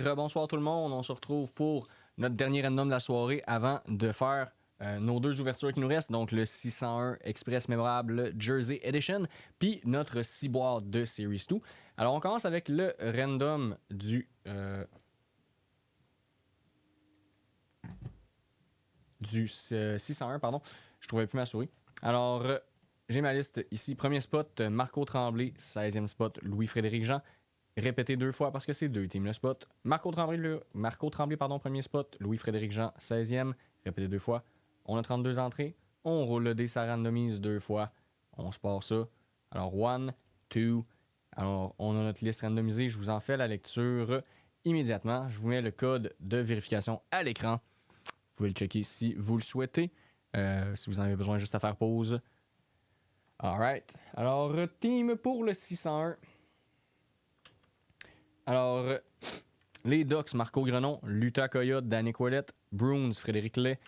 rebonsoir tout le monde. On se retrouve pour notre dernier random de la soirée avant de faire nos deux ouvertures qui nous restent. Donc le 601 Express Mémorable Jersey Edition, puis notre 6 boîtes de Series 2. Alors on commence avec le random du 601, pardon. Je trouvais plus ma souris. Alors, j'ai ma liste ici. Premier spot, Marco Tremblay. 16e spot, Louis-Frédéric Jean. Répété 2 fois parce que c'est 2 teams le spot. Marco Tremblay, pardon, premier spot. Louis-Frédéric Jean, 16e. Répété 2 fois. On a 32 entrées. On roule le dé, ça randomise 2 fois. On se part ça. Alors, 1, 2. Alors, on a notre liste randomisée. Je vous en fais la lecture immédiatement. Je vous mets le code de vérification à l'écran. Vous pouvez le checker si vous le souhaitez. Si vous en avez besoin, juste à faire pause. Alright. Alors, team pour le 601. Alors, les Ducks, Marco Grenon, Luta Coyote, Danick Ouellette, Bruins, Frédéric Lay,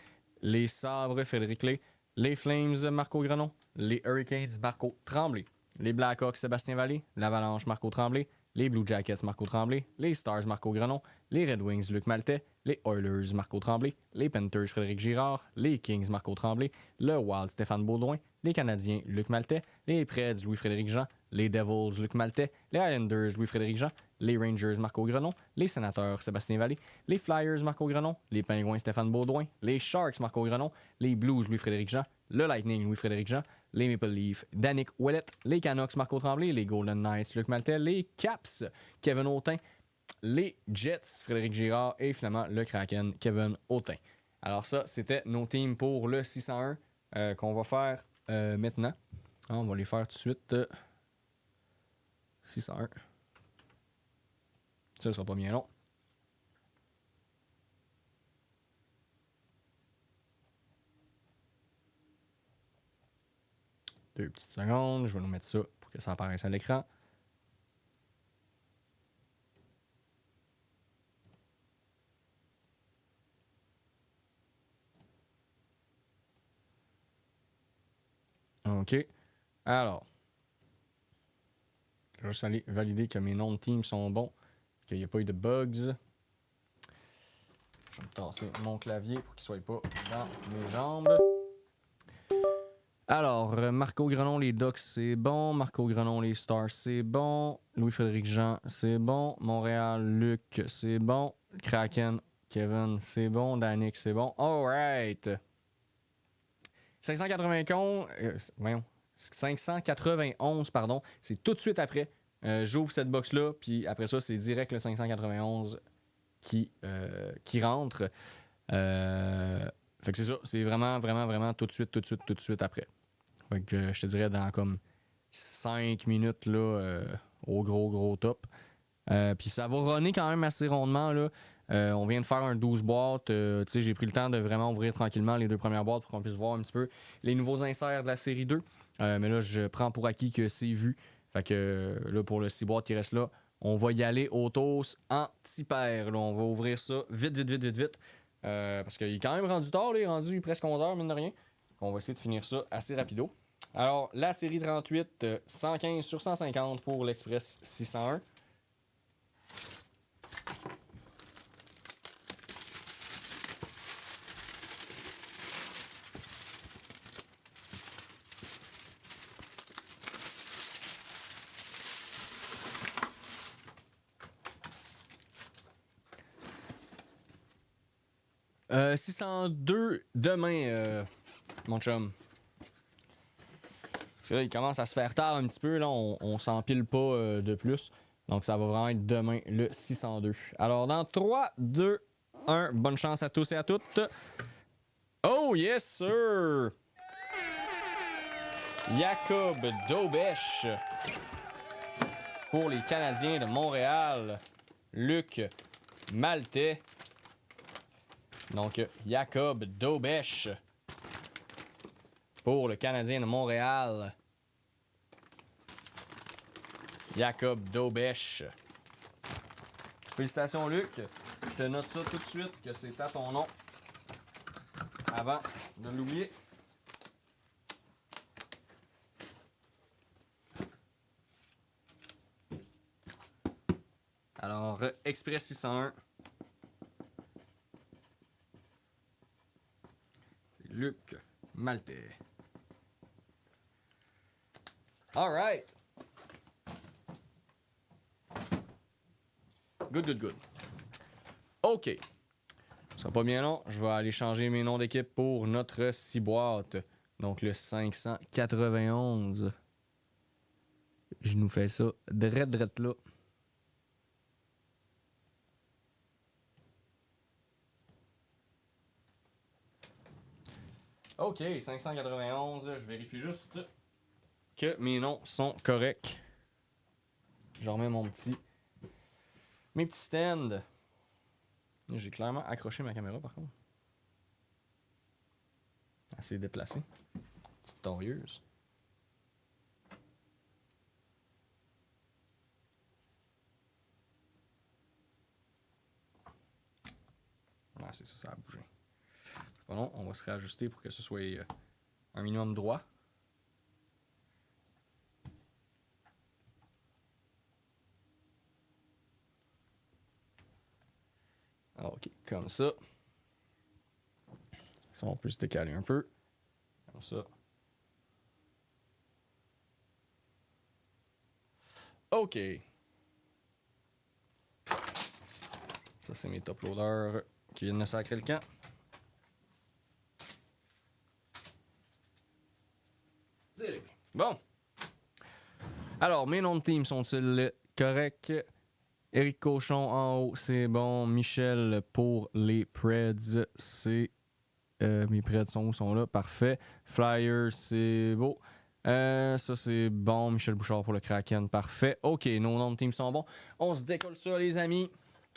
les Sabres, Frédéric Lay, les Flames, Marco Grenon, les Hurricanes, Marco Tremblay, les Blackhawks, Sébastien Vallée, l'Avalanche, Marco Tremblay, les Blue Jackets, Marco Tremblay, les Stars, Marco Grenon, les Red Wings, Luc Maltais, les Oilers, Marco Tremblay, les Panthers, Frédéric Girard, les Kings, Marco Tremblay, le Wild, Stéphane Baudouin, les Canadiens, Luc Maltais, les Preds, Louis-Frédéric Jean, les Devils, Luc Maltais, les Islanders, Louis-Frédéric Jean, les Rangers, Marco Grenon, les Sénateurs, Sébastien Vallée, les Flyers, Marco Grenon, les Pingouins, Stéphane Baudouin, les Sharks, Marco Grenon, les Blues, Louis-Frédéric Jean, le Lightning, Louis-Frédéric Jean, les Maple Leafs, Danick Ouellette, les Canucks, Marco Tremblay, les Golden Knights, Luc Maltais, les Caps, Kevin Autain, les Jets, Frédéric Girard et finalement le Kraken, Kevin Autain. Alors ça, c'était nos teams pour le 601 qu'on va faire maintenant. On va les faire tout de suite. 601. Ça ne sera pas bien long. Deux petites secondes. Je vais nous mettre ça pour que ça apparaisse à l'écran. OK. Alors, je vais juste aller valider que mes noms de team sont bons, qu'il n'y a pas eu de bugs. Je vais me tasser mon clavier pour qu'il ne soit pas dans mes jambes. Alors, Marco Grenon, les Ducks, c'est bon. Marco Grenon, les Stars, c'est bon. Louis-Frédéric Jean, c'est bon. Montréal, Luc, c'est bon. Kraken, Kevin, c'est bon. Danick, c'est bon. Alright. 591, pardon. C'est tout de suite après. J'ouvre cette box-là, puis après ça, c'est direct le 591 qui rentre. Fait que c'est ça. C'est vraiment tout de suite après. Fait que je te dirais dans comme 5 minutes là, au gros top. Puis ça va runner quand même assez rondement. Là. On vient de faire un 12 boîtes. J'ai pris le temps de vraiment ouvrir tranquillement les 2 premières boîtes pour qu'on puisse voir un petit peu les nouveaux inserts de la série 2. Mais là, je prends pour acquis que c'est vu. Fait que là, pour le 6 boîtes qui reste là, on va y aller au toast en petit paire. Là, on va ouvrir ça vite. Parce qu'il est quand même rendu tard. Là, il est rendu presque 11h, mine de rien. On va essayer de finir ça assez rapido. Alors, la série 38, 115 sur 150 pour l'Express 601. « 602 demain, mon chum. » Parce que là, il commence à se faire tard un petit peu. Là, on s'empile pas de plus. Donc, ça va vraiment être demain, le 602. Alors, dans 3, 2, 1, bonne chance à tous et à toutes. Oh, yes, sir! Jacob Daubèche pour les Canadiens de Montréal. Luc Maltais. Donc, Jacob Daubèche pour le Canadien de Montréal. Jacob Daubèche. Félicitations, Luc. Je te note ça tout de suite que c'est à ton nom. Avant de l'oublier. Alors, Express 601. C'est Luc Maltais. Alright. Good. OK. Ça sera pas bien long. Je vais aller changer mes noms d'équipe pour notre 6 boîtes. Donc le 591. Je nous fais ça drette là. OK, 591. Je vérifie juste que mes noms sont corrects. Je remets mes petits stands. J'ai clairement accroché ma caméra par contre. Assez déplacée. Petite torieuse. Ah, c'est ça, ça a bougé. Pas long, on va se réajuster pour que ce soit un minimum droit. Ok, comme ça. Ça, on peut se décaler un peu. Comme ça. Ok. Ça, c'est mes top loaders qui viennent de sacrer le camp. Bon. Alors, mes noms de team sont-ils corrects? Éric Cochon en haut, c'est bon. Michel pour les Preds, c'est... mes Preds sont là, parfait. Flyers, c'est beau. Ça, c'est bon. Michel Bouchard pour le Kraken, parfait. OK, nos noms de team sont bons. On se décolle ça, les amis.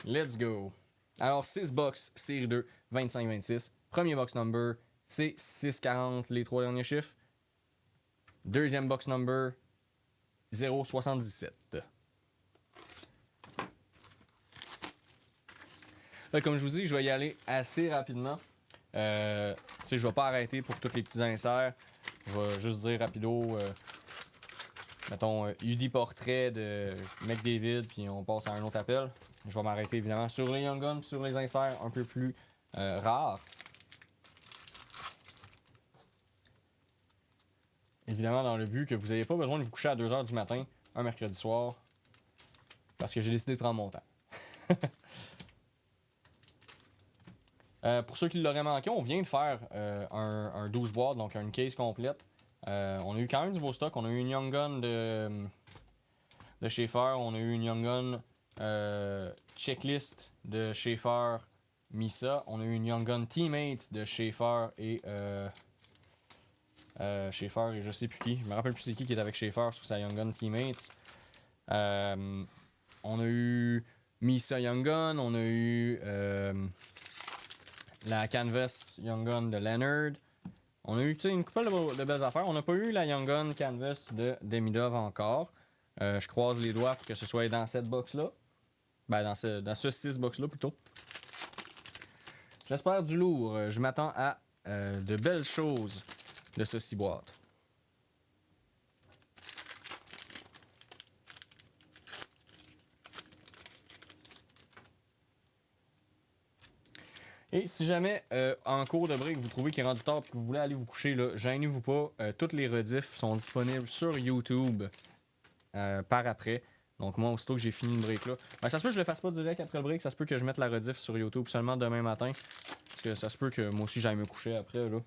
Let's go. Alors, 6 box, série 2, 25-26. Premier box number, c'est 640, les 3 derniers chiffres. Deuxième box number, 077. Là, comme je vous dis, je vais y aller assez rapidement. Je vais pas arrêter pour tous les petits inserts. Je vais juste dire rapido, mettons, UD portrait de McDavid, puis on passe à un autre appel. Je vais m'arrêter évidemment sur les Young Guns, sur les inserts un peu plus rares. Évidemment, dans le but que vous n'ayez pas besoin de vous coucher à 2h du matin, un mercredi soir, parce que j'ai décidé de prendre mon temps. Pour ceux qui l'auraient manqué, on vient de faire un 12 boîtes, donc une case complète. On a eu quand même du beau stock. On a eu une Young Gun de Schaefer. On a eu une Young Gun checklist de Schaefer Misa. On a eu une Young Gun Teammates de Schaefer et Schaefer et je sais plus qui. Je me rappelle plus c'est qui est avec Schaefer sur sa Young Gun Teammates. On a eu Misa Young Gun. On a eu la Canvas Young Gun de Leonard. On a eu une couple de belles affaires. On n'a pas eu la Young Gun Canvas de Demidov encore. Je croise les doigts pour que ce soit dans cette box-là. Ben, dans ce 6 box-là plutôt. J'espère du lourd. Je m'attends à de belles choses de ce 6 boîtes. Et si jamais, en cours de break, vous trouvez qu'il est rendu tard et que vous voulez aller vous coucher, là, gênez-vous pas. Toutes les rediffs sont disponibles sur YouTube par après. Donc moi, aussitôt que j'ai fini le break là, ben, ça se peut que je le fasse pas direct après le break. Ça se peut que je mette la rediff sur YouTube seulement demain matin. Parce que ça se peut que moi aussi j'aille me coucher après. Là.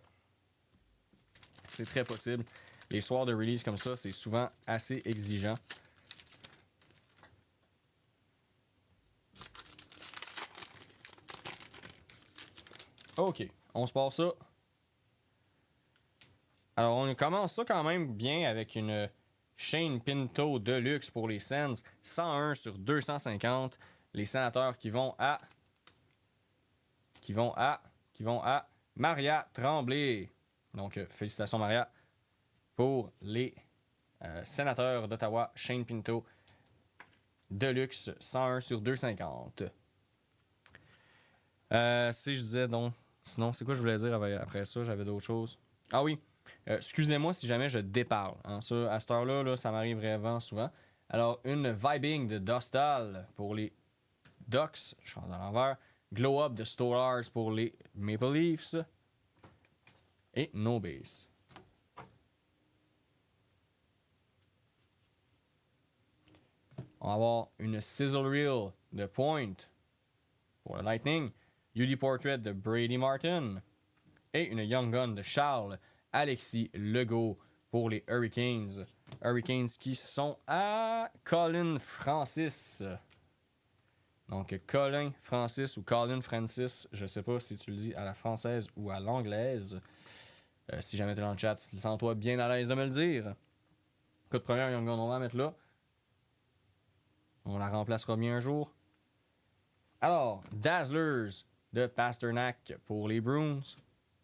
C'est très possible. Les soirs de release comme ça, c'est souvent assez exigeant. Ok, on se passe ça. Alors, on commence ça quand même bien avec une Shane Pinto Deluxe pour les Sens. 101 sur 250. Les sénateurs qui vont à Maria Tremblay. Donc, félicitations Maria pour les sénateurs d'Ottawa. Shane Pinto Deluxe 101 sur 250. Si je disais donc, sinon, c'est quoi je voulais dire après ça? J'avais d'autres choses. Ah oui, excusez-moi si jamais je déparle. Hein. Ça, à cette heure-là, là, ça m'arrive vraiment souvent. Alors, une Vibing de Dostal pour les Ducks. Je change à l'envers. Glow Up de Stolars pour les Maple Leafs. Et no base. On va avoir une Sizzle Reel de Point pour le Lightning. UD Portrait de Brady Martin. Et une Young Gun de Charles Alexis Legault pour les Hurricanes. Hurricanes qui sont à Colin Francis. Donc Colin Francis ou Colin Francis, je sais pas si tu le dis à la française ou à l'anglaise. Si jamais tu es dans le chat, sens-toi bien à l'aise de me le dire. Code première Young Gun, on va la mettre là. On la remplacera bien un jour. Alors, Dazzlers de Pasternak pour les Bruins.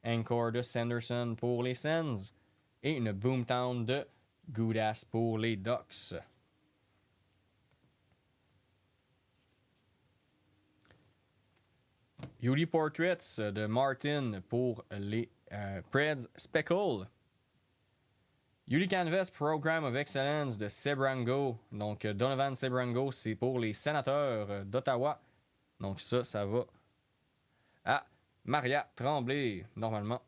Encore de Sanderson pour les Sens. Et une Boomtown de Goudas pour les Ducks. UD Portraits de Martin pour les Preds Speckle. UD Canvas Program of Excellence de Sebrango. Donc Donovan Sebrango, c'est pour les Sénateurs d'Ottawa. Donc ça va à Maria Tremblay, normalement.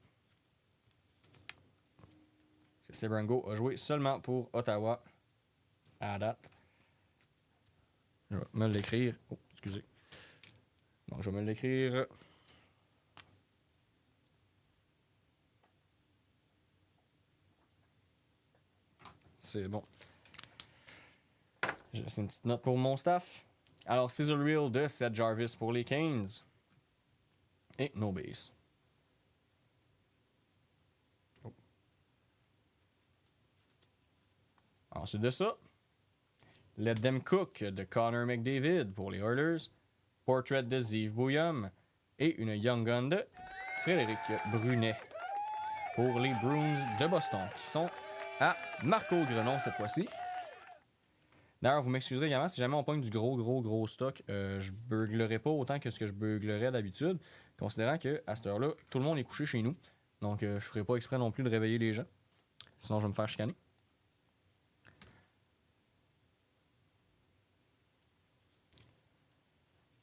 Sebrango a joué seulement pour Ottawa à date. Je vais me l'écrire. Oh, excusez. Donc, je vais me l'écrire. C'est bon. J'ai laissé une petite note pour mon staff. Alors, Sizzle Reel de Seth Jarvis pour les Canes. Et no base. Oh. Ensuite de ça, Let Them Cook de Connor McDavid pour les Oilers. Portrait de Ziv Bouillum. Et une Young Gun de Frédéric Brunet pour les Bruins de Boston qui sont à Marco Grenon cette fois-ci. D'ailleurs, vous m'excuserez également si jamais on pogne du gros stock. Je burglerai pas autant que ce que je burglerais d'habitude, considérant que à cette heure-là, tout le monde est couché chez nous. Donc, je ferai pas exprès non plus de réveiller les gens. Sinon, je vais me faire chicaner.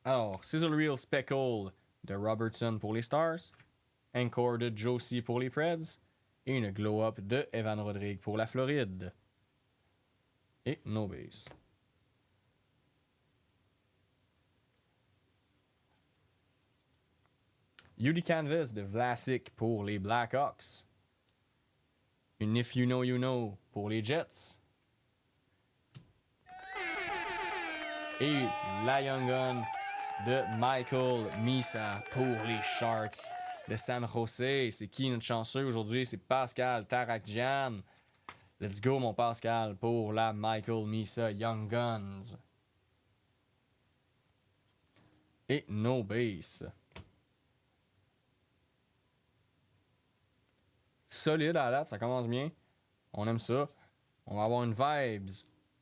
Alors, Sizzle Reel Speckle de Robertson pour les Stars. Encore de Josie pour les Preds. Et une Glow Up de Evan Rodrigue pour la Floride. Et no base. UD Canvas de Vlasic pour les Blackhawks. Une If You Know You Know pour les Jets. Et la Young Gun de Michael Misa pour les Sharks de San Jose. C'est qui notre chanceux aujourd'hui? C'est Pascal Tarakjian. Let's go, mon Pascal, pour la Michael Misa Young Guns. Et no base. Solide à la date, ça commence bien. On aime ça. On va avoir une vibes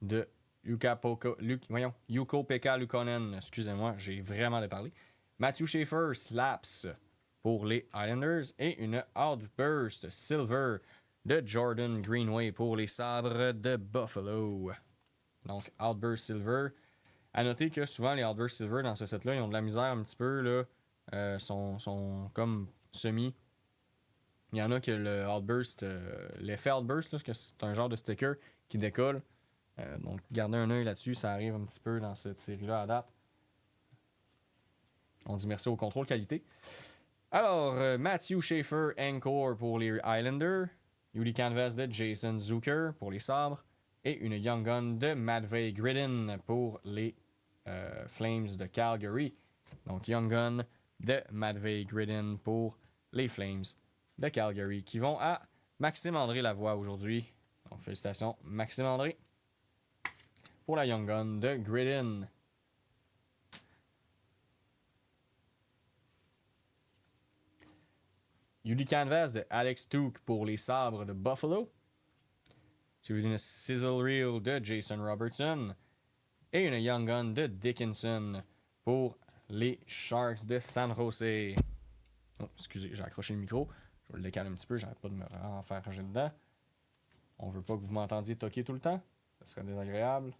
de Ukko-Pekka Luukkonen. Excusez-moi, j'ai vraiment déparlé. Matthew Schaefer slaps pour les Islanders. Et une Outburst Silver de Jordan Greenway pour les Sabres de Buffalo. Donc, Outburst Silver. À noter que souvent, les Outburst Silver dans ce set-là, ils ont de la misère un petit peu. Là, sont comme semi. Il y en a que le Outburst, l'effet Outburst, là, c'est un genre de sticker qui décolle. Donc, gardez un œil là-dessus, ça arrive un petit peu dans cette série-là à date. On dit merci au contrôle qualité. Alors, Matthew Schaefer, Encore pour les Islanders. UD Canvas de Jason Zucker pour les Sabres. Et une Young Gun de Matvei Gridin pour les Flames de Calgary. Donc, Young Gun de Matvei Gridin pour les Flames de Calgary qui vont à Maxime André Lavoie aujourd'hui. Donc, félicitations, Maxime André, pour la Young Gun de Gridin. UD Canvas de Alex Tuch pour les Sabres de Buffalo. J'ai vu une Sizzle Reel de Jason Robertson. Et une Young Gun de Dickinson pour les Sharks de San Jose. Oh, excusez, j'ai accroché le micro. Je vais le décaler un petit peu, j'arrête pas de me faire ranger dedans. On veut pas que vous m'entendiez toquer tout le temps. Ça serait désagréable.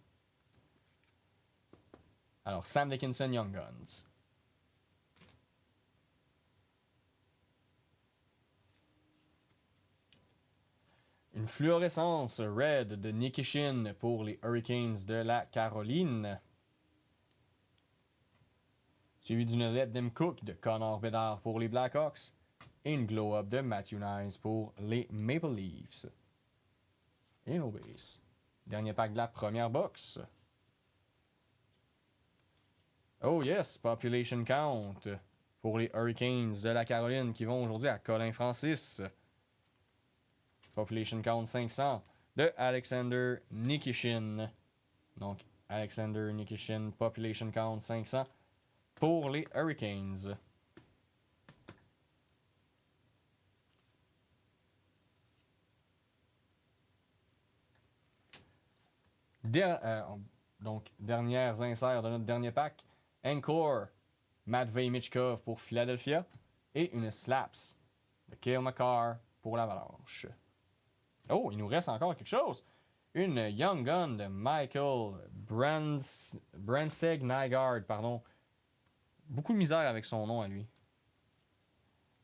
Alors, Sam Dickinson, Young Guns. Une fluorescence red de Nikishin pour les Hurricanes de la Caroline. Suivi d'une lettre d'M. Cook de Connor Bedard pour les Blackhawks. Et une glow-up de Matthew Nice pour les Maple Leafs. Et nos bases. Dernier pack de la première box. Oh yes, Population Count pour les Hurricanes de la Caroline qui vont aujourd'hui à Colin Francis. Population Count 500 de Alexander Nikishin. Donc, Alexander Nikishin, Population Count 500 pour les Hurricanes. Donc, dernières inserts de notre dernier pack. Encore, Matvei Michkov pour Philadelphia. Et une Slaps de Cale Makar pour l'Avalanche. Oh, il nous reste encore quelque chose. Une Young Gun de Michael Brandseg-Nygaard, pardon. Beaucoup de misère avec son nom à lui.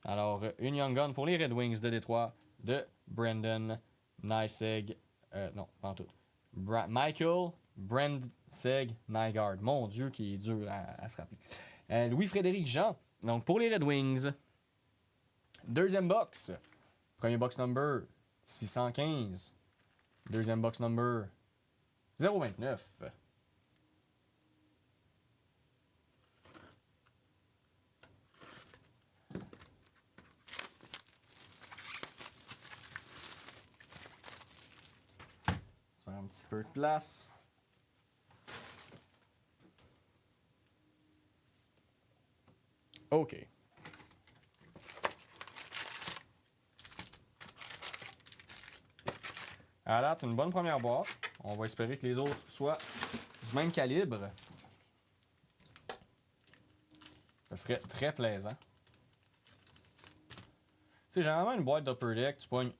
Alors, une Young Gun pour les Red Wings de Détroit de Brendan Nyseg. Non, pas en tout. Michael Brandseg-Nygaard. Mon Dieu, qui est dur à se rappeler. Louis-Frédéric Jean. Donc, pour les Red Wings. Deuxième box. Premier box number 615. Deuxième box number 029. Ça fait un petit peu de place. OK. À date, une bonne première boîte. On va espérer que les autres soient du même calibre. Ce serait très plaisant. Tu sais, généralement, une boîte d'Upper Deck, tu pognes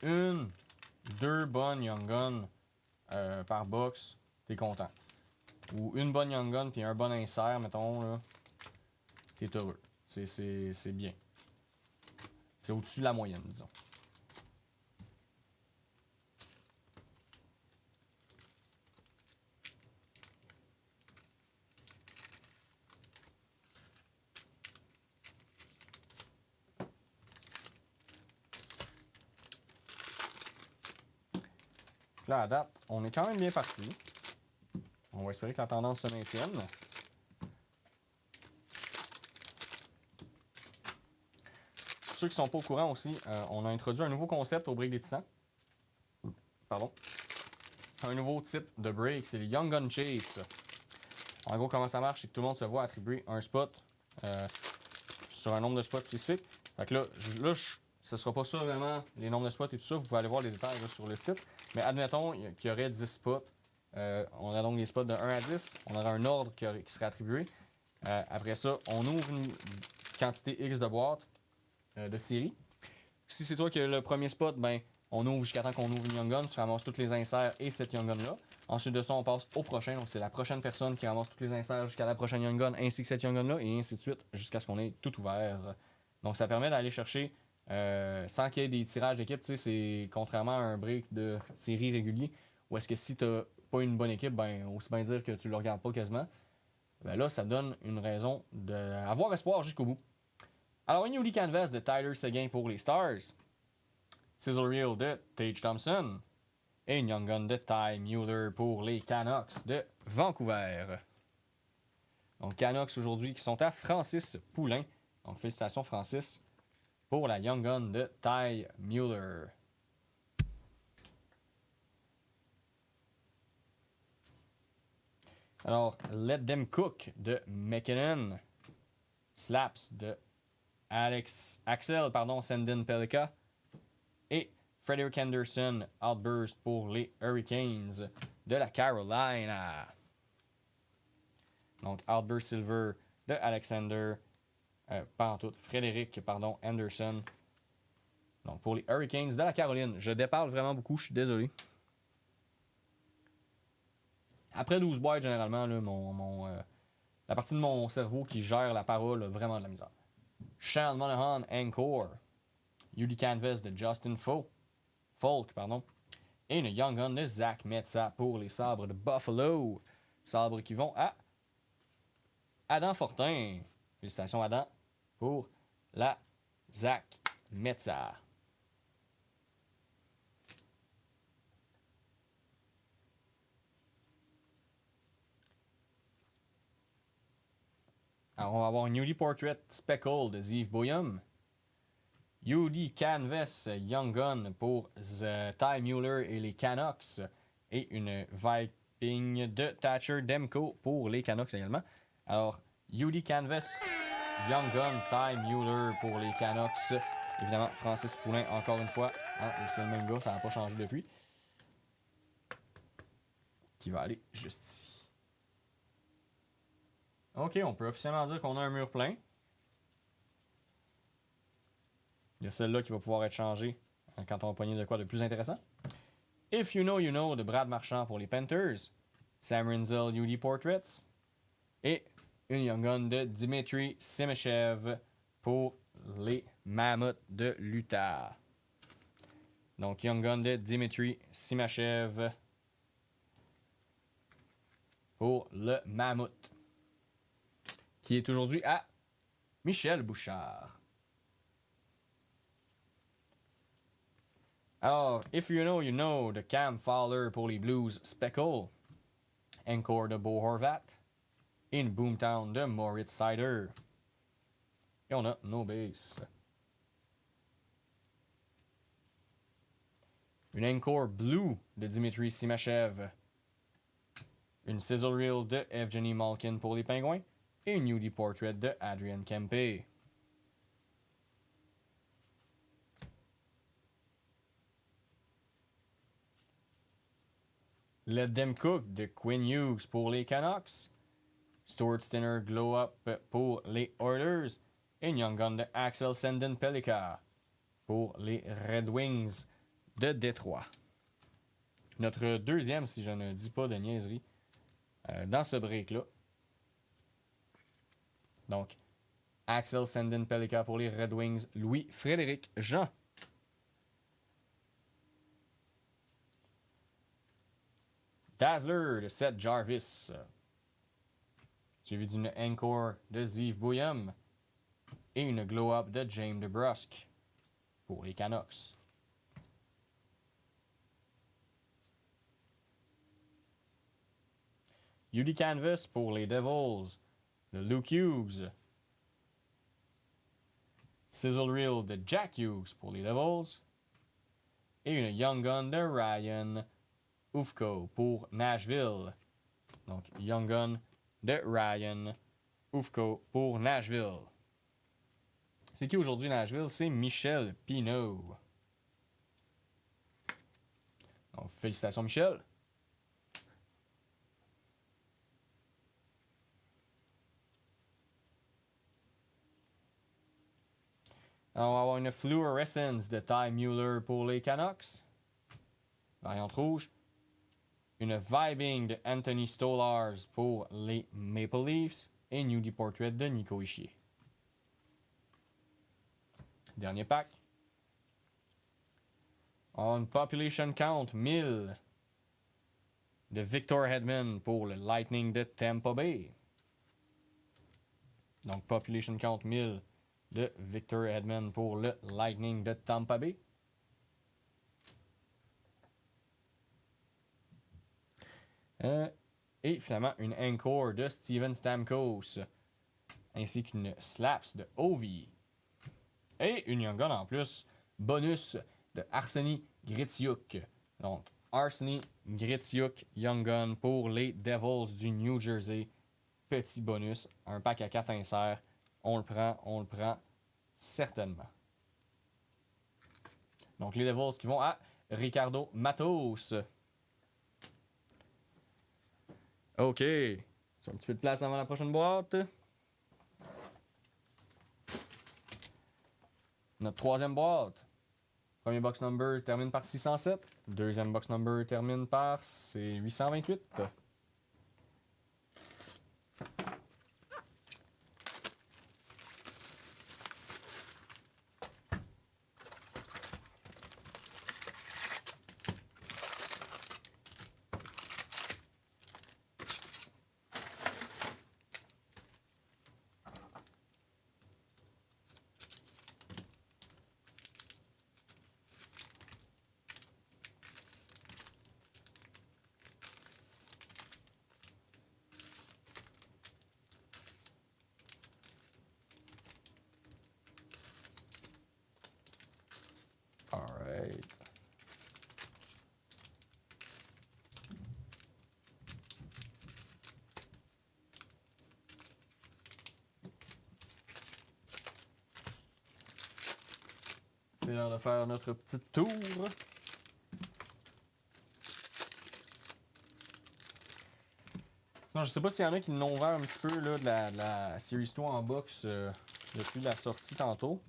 une, deux bonnes Young Guns par box, t'es content. Ou une bonne Young Gun puis un bon insert, mettons, là, t'es heureux. C'est bien. C'est au-dessus de la moyenne, disons. Là, à date, on est quand même bien parti. On va espérer que la tendance se maintienne. Pour ceux qui ne sont pas au courant aussi, on a introduit un nouveau concept au break des titans. Pardon. Un nouveau type de break, c'est les Young Gun Chase. En gros, comment ça marche, c'est que tout le monde se voit attribuer un spot sur un nombre de spots spécifique. Fait que là ce ne sera pas ça vraiment, les nombres de spots et tout ça. Vous pouvez aller voir les détails là, sur le site. Mais admettons qu'il y aurait 10 spots. On a donc des spots de 1 à 10. On aura un ordre qui serait attribué. Après ça, on ouvre une quantité X de boîtes de série. Si c'est toi qui as le premier spot, ben, on ouvre jusqu'à temps qu'on ouvre une Young Gun. Tu ramasses toutes les inserts et cette Young Gun-là. Ensuite de ça, on passe au prochain. Donc, c'est la prochaine personne qui ramasse toutes les inserts jusqu'à la prochaine Young Gun ainsi que cette Young Gun-là. Et ainsi de suite jusqu'à ce qu'on ait tout ouvert. Donc, ça permet d'aller chercher sans qu'il y ait des tirages d'équipe. Tu sais, c'est contrairement à un break de série régulier où est-ce que si tu n'as pas une bonne équipe, ben, aussi bien dire que tu ne le regardes pas quasiment. Ben là, ça donne une raison d'avoir espoir jusqu'au bout. Alors, une Newly Canvas de Tyler Seguin pour les Stars. Sizzle Reel de Tage Thompson. Et une Young Gun de Ty Mueller pour les Canucks de Vancouver. Donc, Canucks aujourd'hui qui sont à Francis Poulain. Donc, félicitations Francis pour la Young Gun de Ty Mueller. Alors, Let Them Cook de McKinnon. Slaps de Axel Sandin Pelika. Et Frederick Henderson Outburst pour les Hurricanes de la Carolina. Donc, Outburst Silver de Alexander. Frederick Henderson. Donc, pour les Hurricanes de la Caroline. Je déparle vraiment beaucoup, je suis désolé. Après 12 boîtes, généralement, là, la partie de mon cerveau qui gère la parole a vraiment de la misère. Sean Monahan, Encore. UD Canvas de Justin Folk, pardon. Et une Young Gun de Zach Metza pour les sabres de Buffalo. Sabres qui vont à Adam Fortin. Félicitations, Adam, pour la Zach Metza. Alors, on va avoir un UD Portrait Speckle de Ziv Boyum. UD Canvas Young Gun pour Ty Mueller et les Canucks. Et une Viping de Thatcher Demko pour les Canucks également. Alors, UD Canvas Young Gun, Ty Mueller pour les Canucks. Évidemment, Francis Poulain, encore une fois. C'est le même gars, ça n'a pas changé depuis. Qui va aller juste ici. Ok, on peut officiellement dire qu'on a un mur plein. Il y a celle-là qui va pouvoir être changée quand on va pogner de quoi de plus intéressant. If You Know, You Know de Brad Marchand pour les Panthers. Sam Rinzel, UD Portraits. Et une Young Gun de Dimitri Simachev pour les Mammoths de l'Utah. Donc, Young Gun de Dimitri Simachev pour le Mammouth. Qui est aujourd'hui à Michel Bouchard. Alors, If You Know, You Know de Cam Fowler pour les Blues Speckle. Encore de Bo Horvat. Et une Boomtown de Moritz Sider. Et on a nos bases. Une Encore Blue de Dimitri Simachev. Une Sizzle Reel de Evgeny Malkin pour les Pingouins. Et une UD Portrait de Adrian Kempe. Let Them Cook de Quinn Hughes pour les Canucks. Stuart Stinner Glow Up pour les Oilers. Et une Young Gun de Axel Senden Pelika pour les Red Wings de Détroit. Notre deuxième, si je ne dis pas de niaiserie, dans ce break-là. Donc, Axel Senden Pelika pour les Red Wings, Louis-Frédéric Jean. Dazzler de Seth Jarvis. Suivi d'une Encore de Ziv Bouyam. Et une Glow Up de James DeBrusque pour les Canucks. UD Canvas pour les Devils de Luke Hughes. Sizzle Reel de Jack Hughes pour les Devils. Et une Young Gun de Ryan Ufko pour Nashville. Donc, Young Gun de Ryan Ufko pour Nashville. C'est qui aujourd'hui Nashville? C'est Michel Pinault. Donc, félicitations Michel. Alors, on va avoir une Fluorescence de Ty Mueller pour les Canucks. Variante rouge. Une Vibing de Anthony Stolars pour les Maple Leafs. Et une UD Portrait de Nico Hischier. Dernier pack. On Population Count 1000 de Victor Hedman pour le Lightning de Tampa Bay. Donc, Population Count 1000 de Victor Hedman pour le Lightning de Tampa Bay. Et finalement, une Encore de Steven Stamkos. Ainsi qu'une Slaps de Ovi. Et une Young Gun en plus. Bonus de Arseny Gritiuk. Donc, Arseny Gritiuk Young Gun pour les Devils du New Jersey. Petit bonus. Un pack à 4 inserts. On le prend certainement. Donc, les Devils qui vont à Ricardo Matos. OK. C'est un petit peu de place avant la prochaine boîte. Notre troisième boîte. Premier box number termine par 607. Deuxième box number termine par 828. C'est l'heure de faire notre petit tour. Sinon, je sais pas s'il y en a qui l'ont ouvert un petit peu là, de la Series 2 en box depuis la sortie tantôt.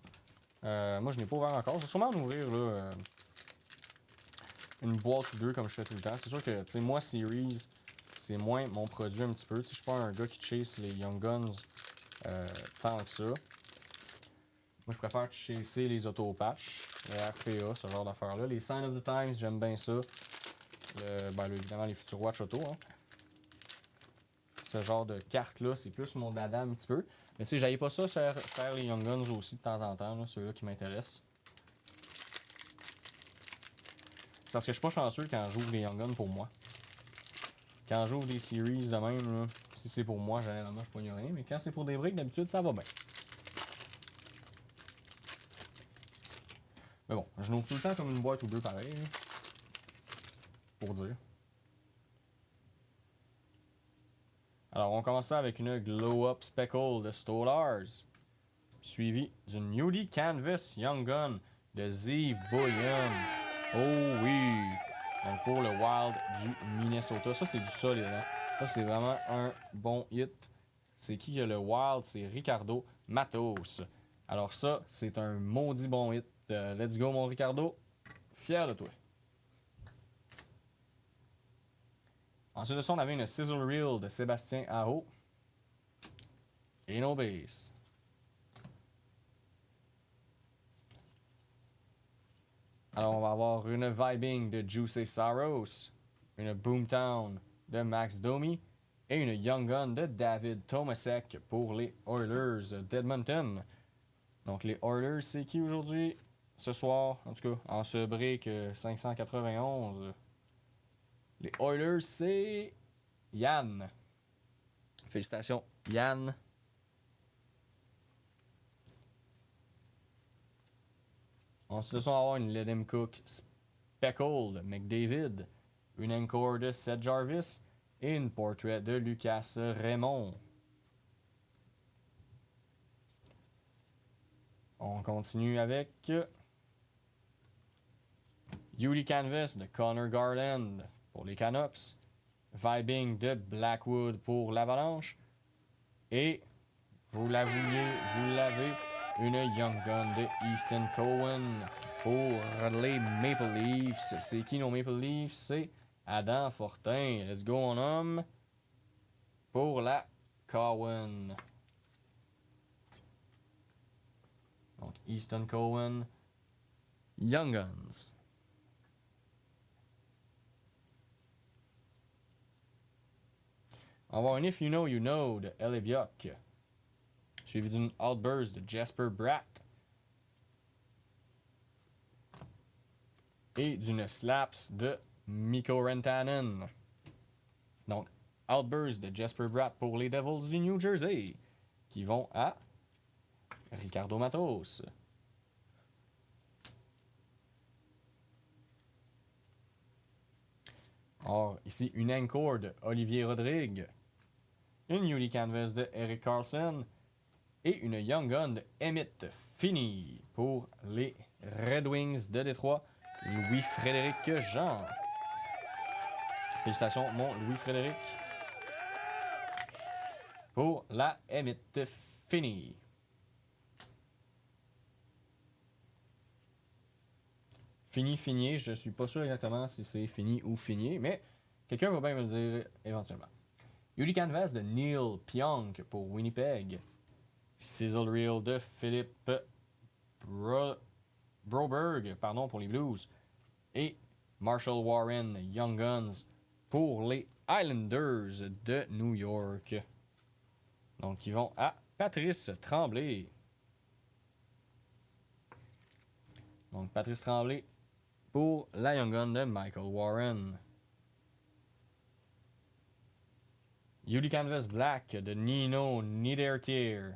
Moi, je n'ai pas ouvert encore. Je vais sûrement en ouvrir là, une boîte ou deux comme je fais tout le temps. C'est sûr que moi, Series, c'est moins mon produit un petit peu. Je suis pas un gars qui chase les Young Guns tant que ça. Moi, je préfère chasser les auto-patch, les RPA, ce genre d'affaires-là. Les Sign of the Times, j'aime bien ça. Évidemment, les Future Watch Auto. Hein. Ce genre de carte-là, c'est plus mon dada un petit peu. Mais tu sais, j'aille pas ça faire les Young Guns aussi de temps en temps, ceux-là qui m'intéressent. C'est parce que je suis pas chanceux quand j'ouvre les Young Guns pour moi. Quand j'ouvre des series de même, là, si c'est pour moi, généralement, je pogne rien. Mais quand c'est pour des briques, d'habitude, ça va bien. Mais bon, je n'ouvre tout le temps comme une boîte ou deux pareil. Là, pour dire. Alors, on commence ça avec une Glow Up Speckle de Stolars. Suivi d'une Newly Canvas Young Gun de Zeev Boyan. Oh oui! Donc pour le Wild du Minnesota. Ça, c'est du solide. Hein? Ça, c'est vraiment un bon hit. C'est qui a le Wild? C'est Ricardo Matos. Alors ça, c'est un maudit bon hit. Let's go, mon Ricardo. Fier de toi. Ensuite de ça, on avait une Sizzle Reel de Sébastien Aho. Et no base. Alors, on va avoir une Vibing de Juicy Saros, une Boomtown de Max Domi et une Young Gun de David Tomasek pour les Oilers d'Edmonton. Donc, les Oilers, c'est qui aujourd'hui? Ce soir, en tout cas, en ce break 591. Les Oilers, c'est Yann. Félicitations, Yann. Ensuite, on va avoir une Let Him Cook Speckle de McDavid, une Encore de Seth Jarvis et une Portrait de Lucas Raymond. On continue avec Yuli Canvas de Connor Garland pour les Canucks, Vibing de Blackwood pour l'Avalanche et, vous l'avouiez, vous l'avez, une Young Gun de Easton Cohen pour les Maple Leafs. C'est qui nos Maple Leafs? C'est Adam Fortin. Let's go, mon homme. Pour la Cohen. Donc, Easton Cohen. Young Guns. On va avoir un If You Know, You Know de Elebiok. Suivi d'une Outburst de Jasper Bratt. Et d'une Slaps de Mikko Rantanen. Donc, Outburst de Jasper Bratt pour les Devils du New Jersey. Qui vont à Ricardo Matos. Or, ici, une Encore de Olivier Rodrigue. Une Newly Canvas de Eric Carlson. Et une Young Gun de Emmett Finney pour les Red Wings de Détroit. Louis-Frédéric Jean. Félicitations, mon Louis-Frédéric. Pour la Emmett Finney. Fini, je suis pas sûr exactement si c'est fini ou fini, mais quelqu'un va bien me le dire éventuellement. Yuli Canvas de Neil Pionk pour Winnipeg. Sizzle Reel de Philippe Broberg pour les Blues. Et Marshall Warren Young Guns pour les Islanders de New York. Donc, ils vont à Patrice Tremblay. Donc, Patrice Tremblay pour la Young Gun de Michael Warren. Yuli Canvas Black de Nino Niedertier.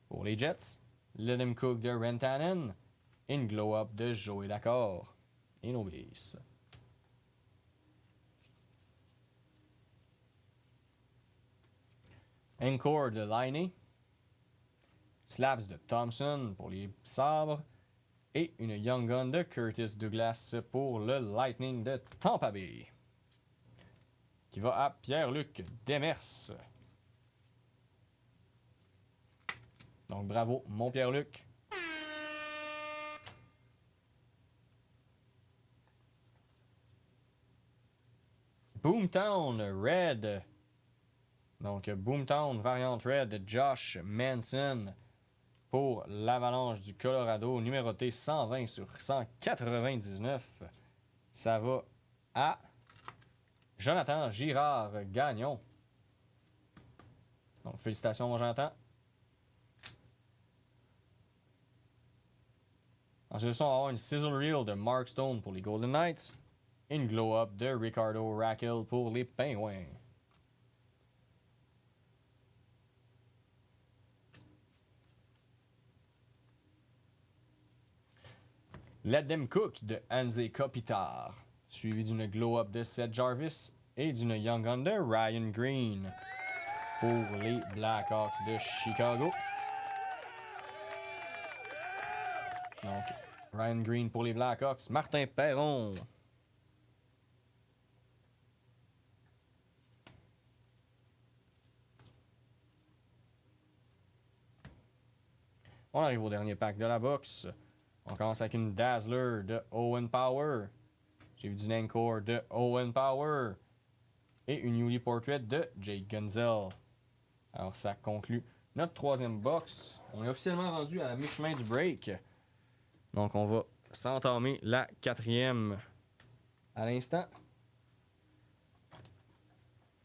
Pour les Jets, Let Him Cook de Rantanen. Et une Glow Up de Joey D'accord. Et nos base. Encore de Liney. Slaps de Thompson pour les Sabres. Et une Young Gun de Curtis Douglas pour le Lightning de Tampa Bay. Qui va à Pierre-Luc Demers. Donc bravo, mon Pierre-Luc. Boomtown Red. Donc Boomtown variante Red, Josh Manson pour l'Avalanche du Colorado, numéroté 120 sur 199. Ça va à Jonathan Girard-Gagnon. Donc félicitations mon Jonathan. Ensuite, on va avoir une Sizzle Reel de Mark Stone pour les Golden Knights. Une Glow Up de Ricardo Rakell pour les Penguins. Let Them Cook de Anze Kopitar. Suivi d'une Glow Up de Seth Jarvis et d'une Young Gun de Ryan Green pour les Blackhawks de Chicago. Donc, Ryan Green pour les Blackhawks. Martin Perron. On arrive au dernier pack de la box. On commence avec une Dazzler de Owen Power. J'ai vu du Nancor de Owen Power. Et une Yuli Portrait de Jake Gunzel. Alors ça conclut notre troisième box. On est officiellement rendu à la mi-chemin du break. Donc on va s'entamer la quatrième à l'instant.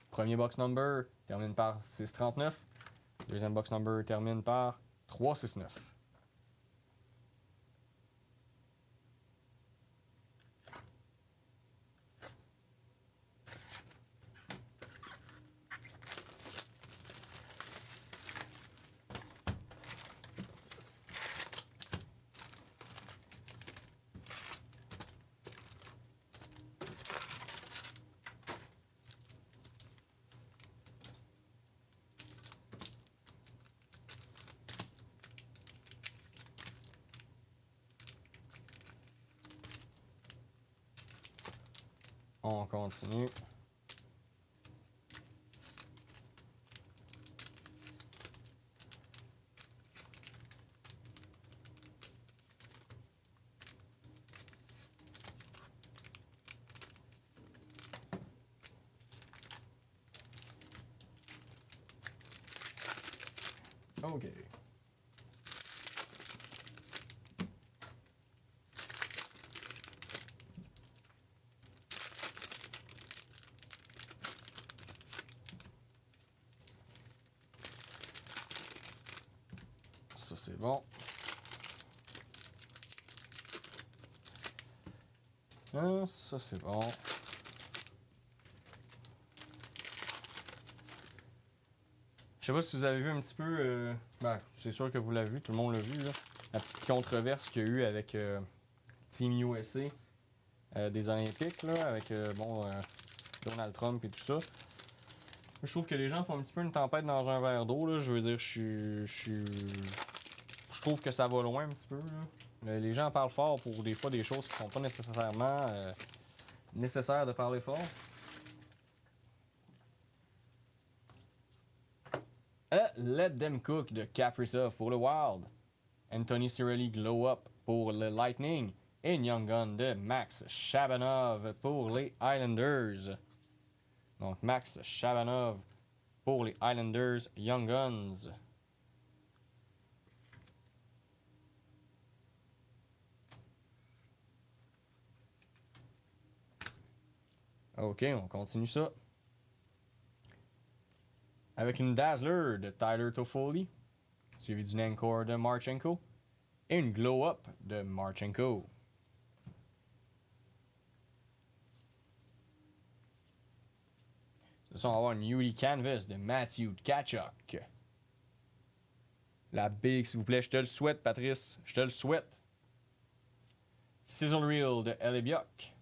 Premier box number termine par 639. Deuxième box number termine par 369. On continue. OK. Ça, c'est bon. Ça, c'est bon. Je sais pas si vous avez vu un petit peu... ben, c'est sûr que vous l'avez vu, tout le monde l'a vu, là. La petite controverse qu'il y a eu avec Team USA des Olympiques, là, avec Donald Trump et tout ça. Je trouve que les gens font un petit peu une tempête dans un verre d'eau, là. Je veux dire, je trouve que ça va loin un petit peu, là. Les gens parlent fort pour des fois des choses qui sont pas nécessairement nécessaires de parler fort. Let Them Cook de Kaprizov pour le Wild. Anthony Cirelli Glow Up pour le Lightning. Et Young Gun de Max Shabanov pour les Islanders. Donc Max Shabanov pour les Islanders Young Guns. OK, on continue ça. Avec une Dazzler de Tyler Toffoli, suivi d'une Encore de Marchenko, et une Glow Up de Marchenko. Ce sont avoir une Yuli Canvas de Matthew Tkachuk. La big, s'il vous plaît, je te le souhaite, Patrice. Je te le souhaite. Sizzle Reel de Elibiok.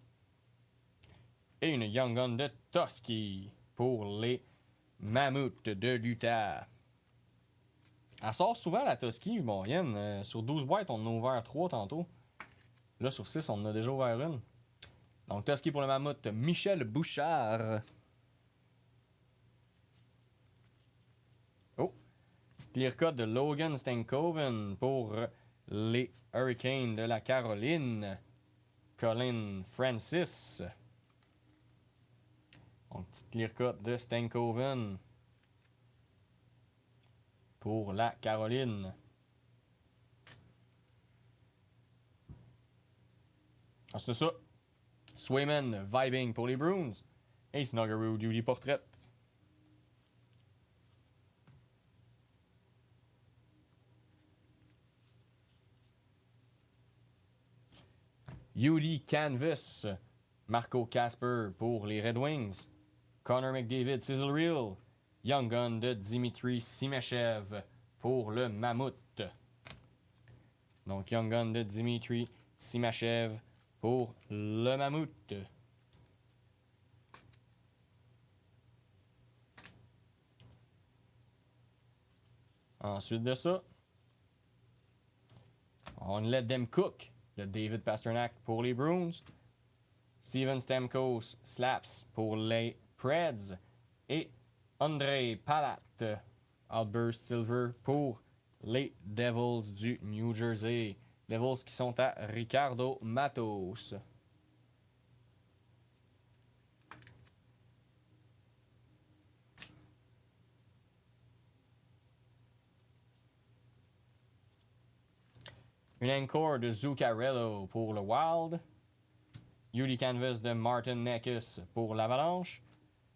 Et une Young Gun de Toski pour les Mammouths de l'Utah. Elle sort souvent la Toski, moyenne. Sur 12 boîtes, on en a ouvert 3 tantôt. Là, sur 6, on en a déjà ouvert une. Donc, Tusky pour le Mammouth, Michel Bouchard. Oh, petite clear cut de Logan Stankoven pour les Hurricanes de la Caroline. Colin Francis. Donc, petite clear cut de Stankoven pour la Caroline. Ensuite ça, Swayman Vibing pour les Bruins. Et Snuggeroo Duty Portrait. UD Canvas, Marco Casper pour les Red Wings. Connor McDavid Sizzle Reel. Young Gun de Dimitri Simachev pour le Mammouth. Donc Young Gun de Dimitri Simachev pour le Mammouth. Ensuite de ça, on let them cook de David Pastrnak pour les Bruins. Steven Stamkos Slaps pour les Preds. Et Andrei Palat Outburst Silver pour les Devils du New Jersey. Devils qui sont à Ricardo Matos. Une encore de Zuccarello pour le Wild. UD Canvas de Martin Necas pour l'Avalanche.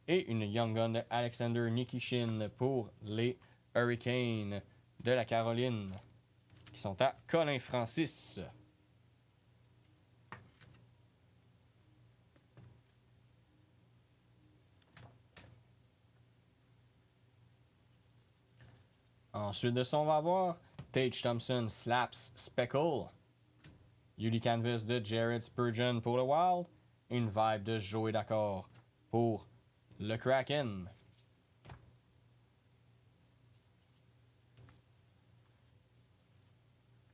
Et une Young Gun de Alexander Nikishin pour les Hurricanes de la Caroline. Qui sont à Colin Francis. Ensuite de ça, on va avoir Tage Thompson Slaps Speckle. UD Canvas de Jared Spurgeon pour le Wild. Une vibe de Joey D'accord pour le Kraken.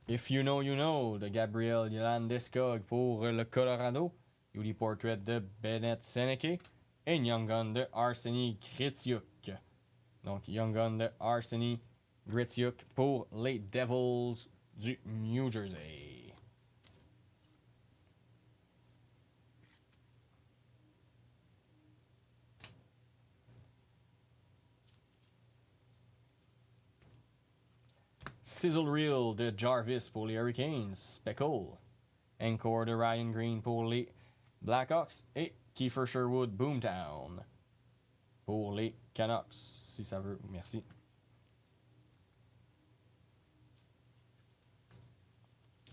If You Know You Know de Gabriel Landeskog pour le Colorado. UD Portrait de Bennett Seneke. Et Young Gun de Arseny Gritiuk. Donc Young Gun de Arseny Gritiuk pour les Devils du New Jersey. Sizzle Reel de Jarvis pour les Hurricanes, Speckle. Encore de Ryan Green pour les Blackhawks. Et Kiefer Sherwood Boomtown pour les Canucks, si ça veut. Merci.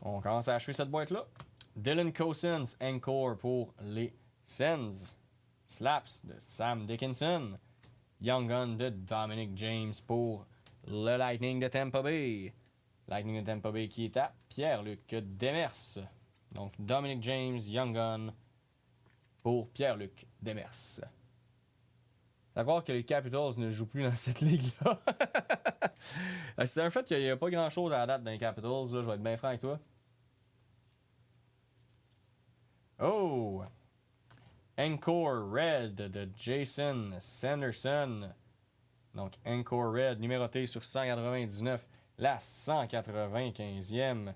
On commence à achever cette boîte-là. Dylan Cosens, Encore pour les Sens. Slaps de Sam Dickinson. Young Gun de Dominic James pour le Lightning de Tampa Bay. Lightning de Tampa Bay qui est à Pierre-Luc Demers. Donc Dominic James, Young Gun pour Pierre-Luc Demers. Savoir que les Capitals ne jouent plus dans cette ligue-là. C'est un fait qu'il n'y a pas grand-chose à la date dans les Capitals. Là, je vais être bien franc avec toi. Oh! Encore Red de Jason Sanderson. Donc Encore Red, numéroté sur 199, la 195e.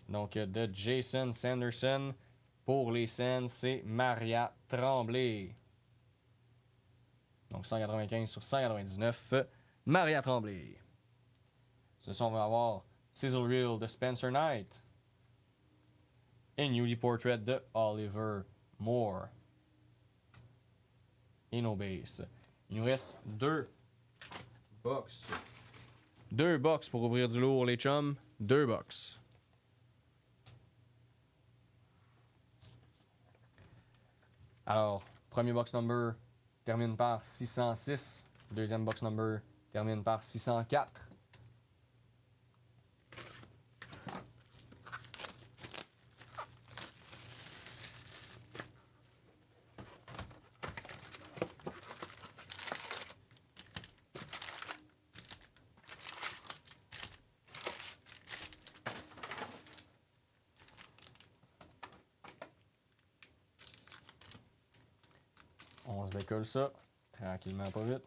Donc de Jason Sanderson. Pour les Sens, c'est Maria Tremblay. Donc 195 sur 199, Maria Tremblay. Ce sont, on va avoir Sizzle Reel de Spencer Knight. Et UD Portrait de Oliver Moore. Et nos bases. Il nous reste 2 box. 2 box pour ouvrir du lourd, les chums. 2 box. Alors, premier box number termine par 606. Deuxième box number termine par 604. On se décolle ça. Tranquillement, pas vite.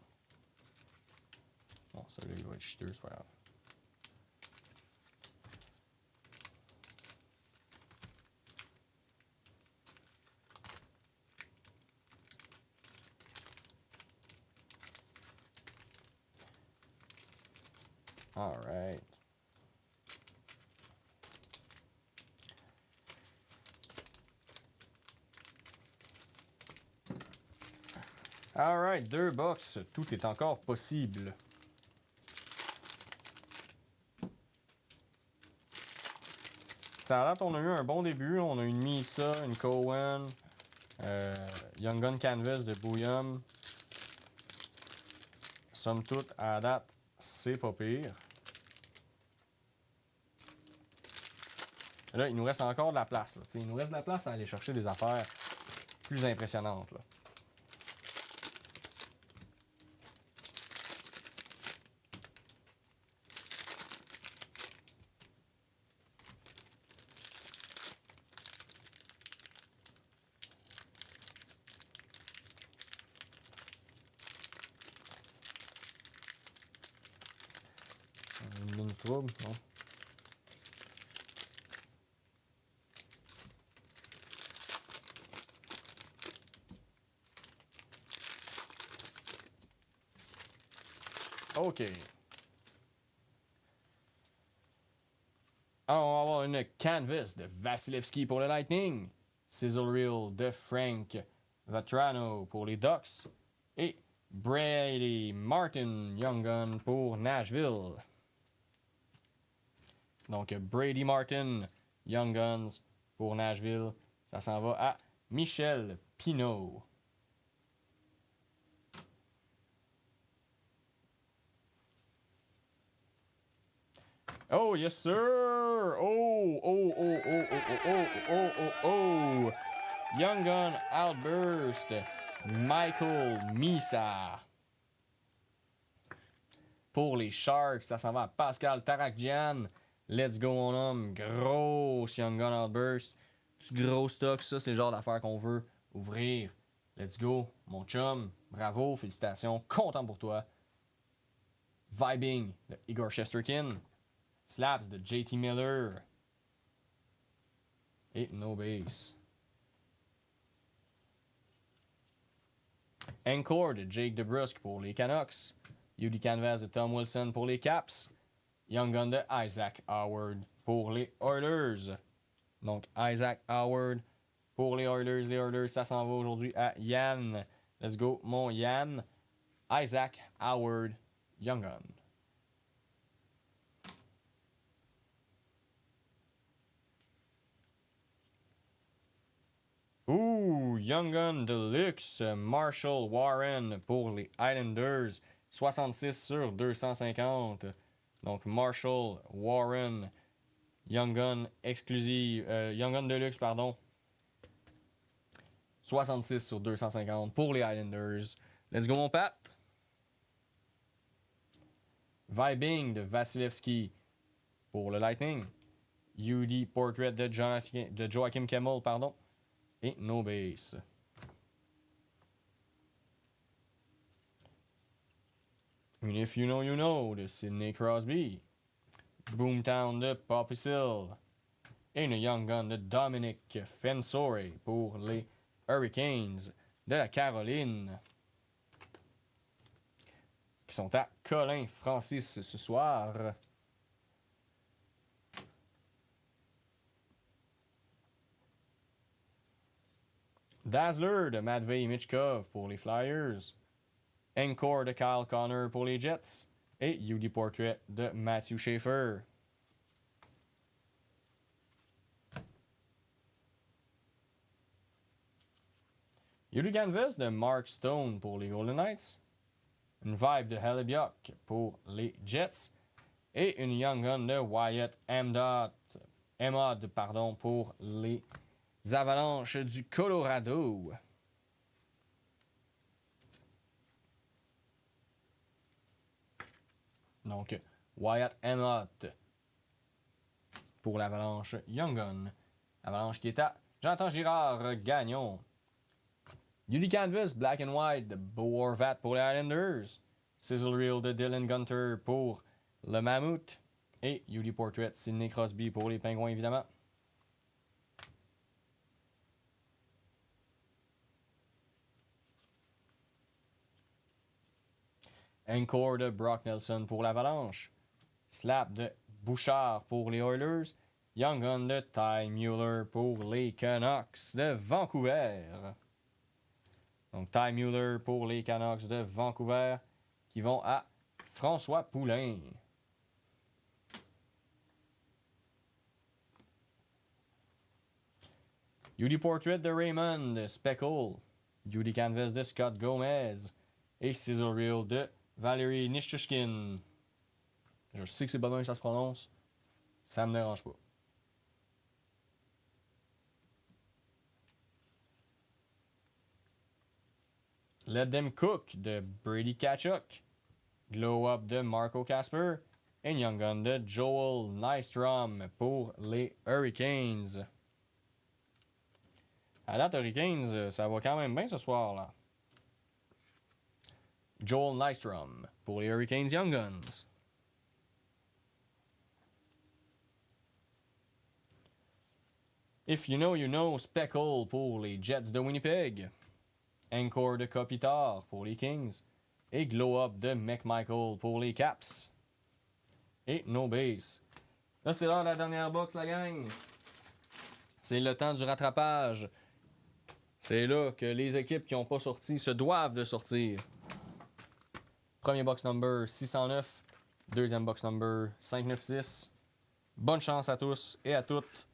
Bon, celui-là, il va être chiteux, c'est pas grave. Alright. Alright, 2 box. Tout est encore possible. Ça a l'air qu'on a eu un bon début. On a une Misa, une Cohen, Young Gun Canvas de Bouillum. Somme toute, à la date, c'est pas pire. Là, il nous reste encore de la place. Là. Il nous reste de la place à aller chercher des affaires plus impressionnantes. Là. Une ligne trouble, non? OK. Alors, on va avoir une Canvas de Vasilevski pour le Lightning. Sizzle Reel de Frank Vatrano pour les Ducks. Et Brady Martin Young Gun pour Nashville. Donc, Brady Martin Young Guns pour Nashville. Ça s'en va à Michel Pinault. Oh, yes, sir! Oh! Young Gun Outburst, Michael Misa. Pour les Sharks, ça s'en va à Pascal Tarakjian. Let's go, mon homme. Grosse Young Gun Outburst. Du gros stock, ça, c'est le genre d'affaires qu'on veut ouvrir. Let's go, mon chum. Bravo, félicitations. Content pour toi. Vibing de Igor Shesterkin. Slaps de JT Miller. Et No Base. Encore de Jake DeBrusk pour les Canucks. UD Canvas de Tom Wilson pour les Caps. Young Gun de Isaac Howard pour les Oilers. Donc Isaac Howard pour les Oilers. Les Oilers, ça s'en va aujourd'hui à Yann. Let's go, mon Yann. Isaac Howard, Young Gun. Ouh, Young Gun Deluxe, Marshall Warren pour les Islanders, 66 sur 250. Donc Marshall Warren, Young Gun exclusive, Young Gun Deluxe, pardon. 66 sur 250 pour les Islanders. Let's go, mon Pat. Vibing de Vasilevski pour le Lightning. UD Portrait de Joachim Kemmel, pardon. Et No Base. Une If You Know You Know de Sidney Crosby. Boomtown de Poppy Sill. Et une Young Gun de Dominic Fensore pour les Hurricanes de la Caroline. Qui sont à Colin Francis ce soir. Dazzler de Matvei Michkov pour les Flyers. Encore de Kyle Connor pour les Jets. Et UD Portrait de Matthew Schaefer. UD Canvas de Mark Stone pour les Golden Knights. Une Vibe de Hellebuyck pour les Jets. Et une Young Gun de Wyatt Emod pour les Avalanches du Colorado. Donc, Wyatt Emot pour l'Avalanche Young Gun. Avalanche qui est à Jonathan Girard Gagnon. Beauty Canvas, Black and White de Bo Horvat pour les Islanders. Sizzle Reel de Dylan Gunter pour le Mammouth. Et Beauty Portrait Sidney Crosby pour les Pingouins, évidemment. Encore de Brock Nelson pour l'Avalanche. Slap de Bouchard pour les Oilers. Young Gun de Ty Mueller pour les Canucks de Vancouver. Donc Ty Mueller pour les Canucks de Vancouver qui vont à François Poulain. Beauty Portrait de Raymond Speckle. Beauty Canvas de Scott Gomez. Et Sizzle Reel de Valérie Nichushkin. Je sais que c'est pas bien que ça se prononce. Ça me dérange pas. Let Them Cook de Brady Tkachuk. Glow Up de Marco Casper. Et Young Gun de Joel Nystrom pour les Hurricanes. À date, Hurricanes, ça va quand même bien ce soir là. Joel Nystrom pour les Hurricanes Young Guns. If You Know, You Know, Speckle pour les Jets de Winnipeg. Encore de Kopitar pour les Kings. Et Glow Up de McMichael pour les Caps. Et No Base. Là, c'est l'heure de la dernière box, la gang. C'est le temps du rattrapage. C'est là que les équipes qui n'ont pas sorti se doivent de sortir. Premier box number 609. Deuxième box number 596. Bonne chance à tous et à toutes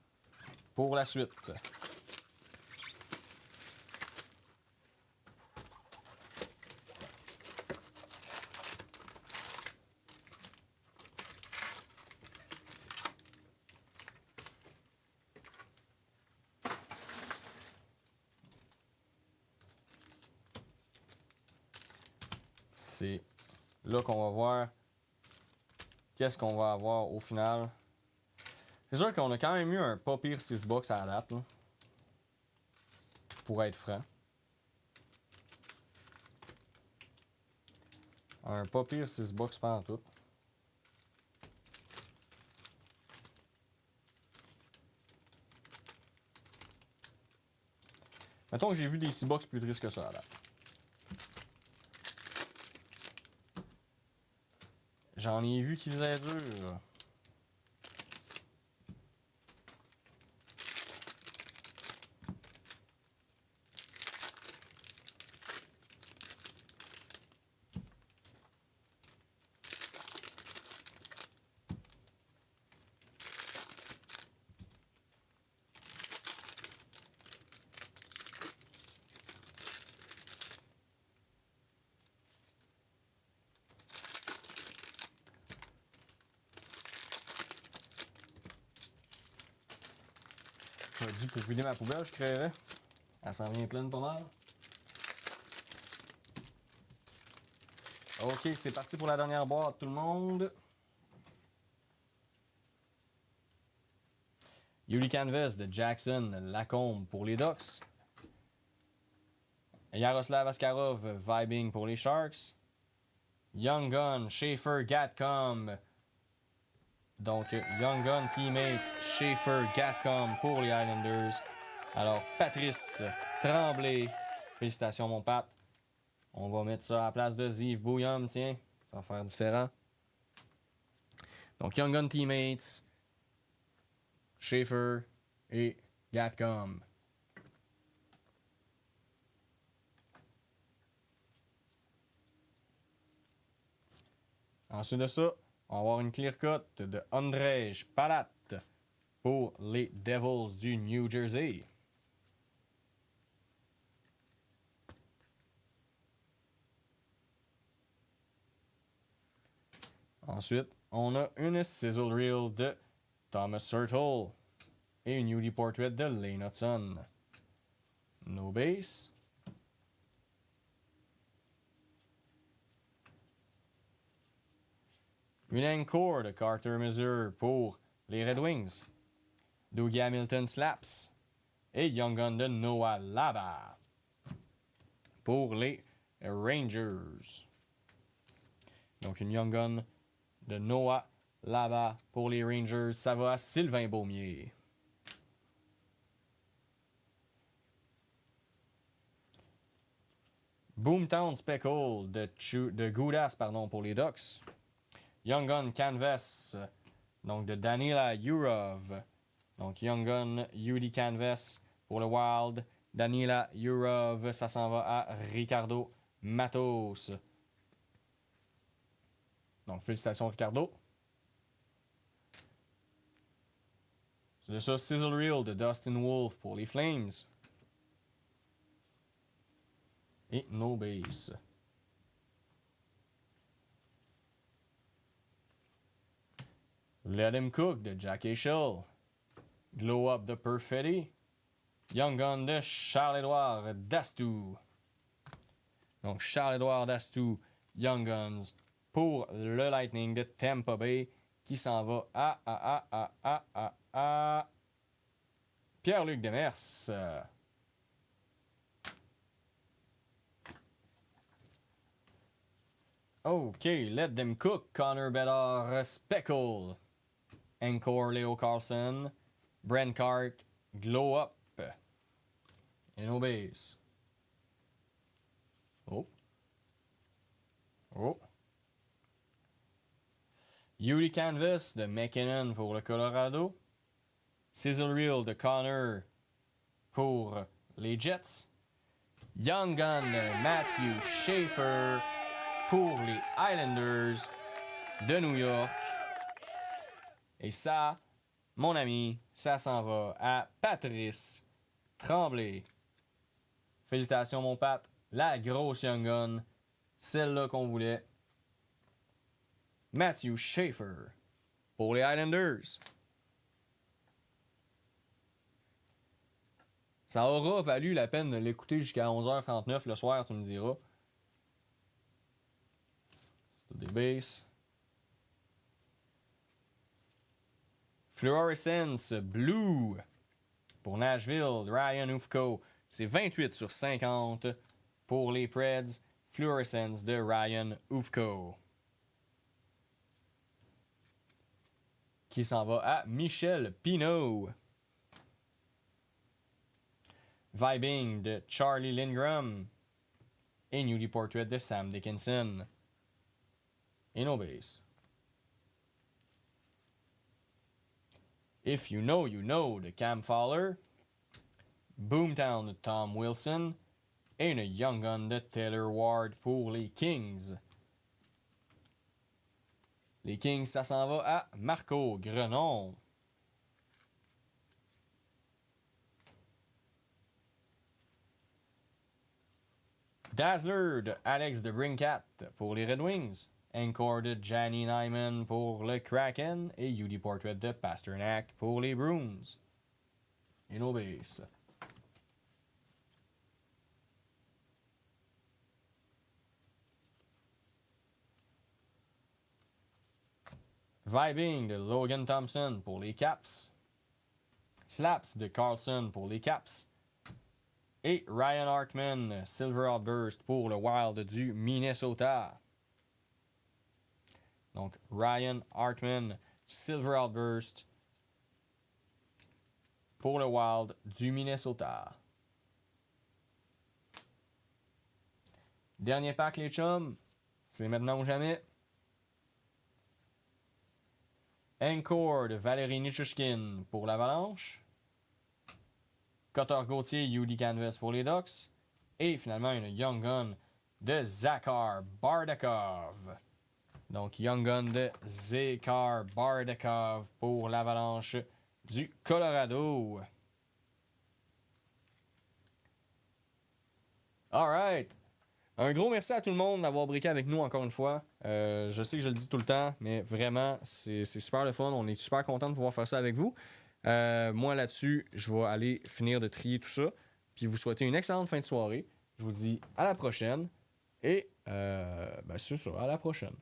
pour la suite. C'est là qu'on va voir qu'est-ce qu'on va avoir au final. C'est sûr qu'on a quand même eu un pas pire 6 box à la date, là, pour être franc. Un pas pire 6 box pas en tout. Mettons que j'ai vu des 6 box plus tristes que ça à la date. J'en ai vu qui faisaient dur. J'aurais dû pour vider ma poubelle, je créerais. Elle s'en vient pleine pas mal. Ok, c'est parti pour la dernière boîte, tout le monde. Yuri Canvas de Jackson Lacombe pour les Ducks. Yaroslav Askarov Vibing pour les Sharks. Young Gun Schaefer Gatcom. Donc Young Gun Teammates Schaefer Gatcom pour les Islanders. Alors Patrice Tremblay. Félicitations mon Pat. On va mettre ça à la place de Ziv Bouillum, tiens. Ça va faire différent. Donc Young Gun Teammates, Schaefer et Gatcom. Ensuite de ça, on va avoir une clear cut de Andrej Palat pour les Devils du New Jersey. Ensuite, on a une Sizzle Reel de Thomas Surtle et une Beauty Portrait de Lane Hudson. No base. Une encore de Carter Mazur pour les Red Wings. Dougie Hamilton Slaps et Young Gun de Noah Lava. pour les Rangers. Donc, une Young Gun de Noah Laba pour les Rangers. Ça va à Sylvain Beaumier. Boomtown Speckle de Goudas pour les Ducks. Young Gun Canvas, donc de Danila Yurov. Donc Young Gun UD Canvas pour le Wild. Danila Yurov, ça s'en va à Ricardo Matos. Donc félicitations Ricardo. C'est ça, Sizzle Reel de Dustin Wolf pour les Flames. Et no base. Let Him Cook de Jack Eichel. Glow Up de Perfetti. Young Gun de Charles-Édouard Dastou. Donc Charles-Édouard Dastou, Young Guns pour le Lightning de Tampa Bay qui s'en va à Pierre-Luc Demers. OK, Let Them Cook, Connor Bedard, Speckle, Encore Leo Carlson, Brent Cart, Glow Up, et no base. Oh. Yuri Canvas de McKinnon pour le Colorado. Sizzle Reel de Connor pour les Jets. Young Gun de Matthew Schaefer pour les Islanders de New York. Et ça, mon ami, ça s'en va à Patrice Tremblay. Félicitations, mon Pat. La grosse Young Gun. Celle-là qu'on voulait. Matthew Schaefer pour les Islanders. Ça aura valu la peine de l'écouter jusqu'à 11h39 le soir, tu me diras. C'est des bases. Fluorescence Blue pour Nashville, Ryan Ufko. C'est 28/50 pour les Preds. Fluorescence de Ryan Ufko. Qui s'en va à Michel Pinault. Vibing de Charlie Lindgren. Et Nudie Portrait de Sam Dickinson. Et no base. If You Know, You Know de Cam Fowler. Boomtown de Tom Wilson. Et une Young Gun de Taylor Ward pour les Kings. Les Kings, ça s'en va à Marco Grenon. Dazzler de Alex de Brincat pour les Red Wings. Encore de Gianni Nyman pour le Kraken. Et UD Portrait de Pasternak pour les Bruins. Et no base. Vibing de Logan Thompson pour les Caps. Slaps de Carlson pour les Caps. Et Ryan Hartman, Silver Outburst pour le Wild du Minnesota. Donc Ryan Hartman, Silver Outburst pour le Wild du Minnesota. Dernier pack, les chums. C'est maintenant ou jamais. Encore de Valérie Nichushkin pour l'Avalanche. Cotter Gauthier, UD Canvas pour les Ducks. Et finalement, une Young Gun de Zakhar Bardakov. Donc, Young Gun de Zakhar Bardakov pour l'Avalanche du Colorado. Alright. Un gros merci à tout le monde d'avoir briqué avec nous encore une fois. Je sais que je le dis tout le temps, mais vraiment, c'est super le fun. On est super content de pouvoir faire ça avec vous. Moi, là-dessus, je vais aller finir de trier tout ça. Puis vous souhaiter une excellente fin de soirée. Je vous dis à la prochaine. Et c'est ça, à la prochaine.